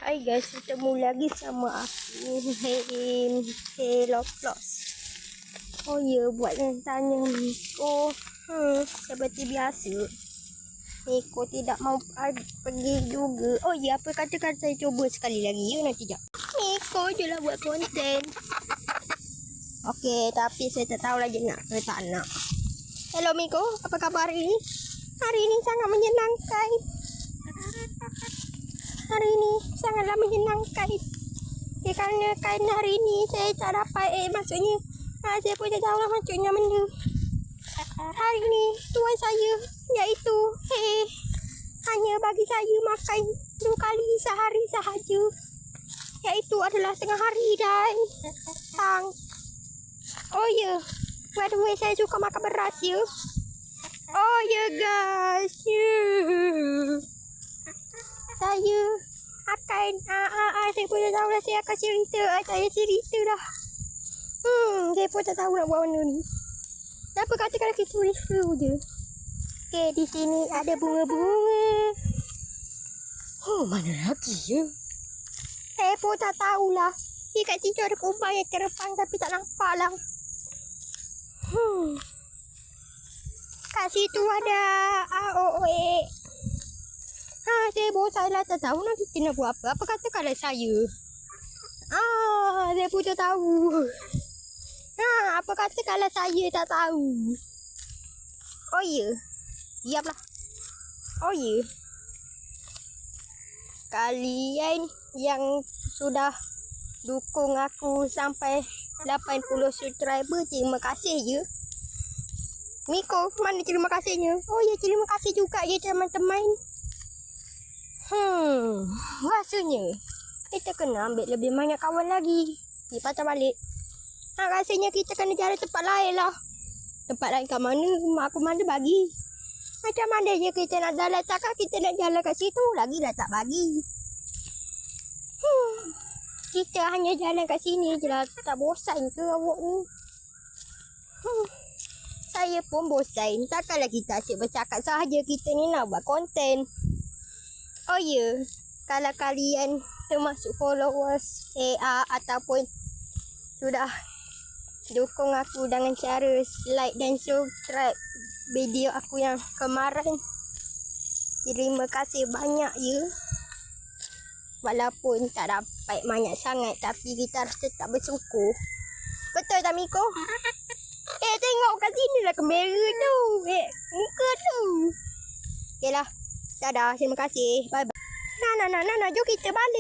Hai guys, ketemu lagi sama aku Hello Plus. Oh ya, buat yang tanya Miko, seperti biasa Miko tidak mau pergi juga. Oh ya, apa katakan saya cuba sekali lagi ya, nanti jap Miko je lah buat konten. Okey, tapi saya tak tahu lagi nak ke tak nak. Hello Miko, apa khabar hari ini? Hari ini sangat menyenangkan. Hari ini sangatlah menyenangkan. Kerana hari ini saya tak dapat maksudnya saya pun tak tahu lah maksudnya benda. Hari ini tuan saya iaitu hanya bagi saya makan 2 kali sehari sahaja. Iaitu adalah tengah hari dan petang. Oh ya, by the way saya suka makan beras ya. Oh ya guys. Saya akan saya pun tak tahu lah, saya akan cerita. Saya cerita dah. Saya pun tak tahu nak buat mana ni. Apa kata kalau kita review je. Okay, di sini ada bunga-bunga. Oh, mana lagi ya? Saya pun tak tahulah. Kat situ ada kumbang yang terpang tapi tak nampak lah. Kat situ ada AOE. Saya bosan lah, tak tahu nanti kita nak buat apa. Apa kata kalau saya? Saya pun tak tahu. Apa kata kalau saya tak tahu? Oh ya. Diamlah. Oh ya. Kalian yang sudah dukung aku sampai 80 subscriber, terima kasih ya. Miko, mana terima kasihnya? Oh ya, terima kasih juga ya teman-teman. Rasanya kita kena ambil lebih banyak kawan lagi. Patah balik. Rasanya kita kena cari tempat lain lah. Tempat lain kat mana? Mak aku mana bagi. Macam mana je kita nak jalan, takkan kita nak jalan kat situ lagi dah tak bagi. Kita hanya jalan kat sini je lah. Tak bosan ke awak ni? Saya pun bosan. Takkanlah kita asyik bercakap sahaja, kita ni nak buat konten. Oh ya, kalau kalian termasuk followers ataupun sudah dukung aku dengan cara like dan subscribe video aku yang kemarin, terima kasih banyak ya. Walaupun tak dapat banyak sangat, tapi kita harus tetap bersyukur. Betul tak Miko? Tengok kat sini lah kamera tu. Muka tu. Okey lah. Dadah, terima kasih. Bye bye. Nah, jom kita balik.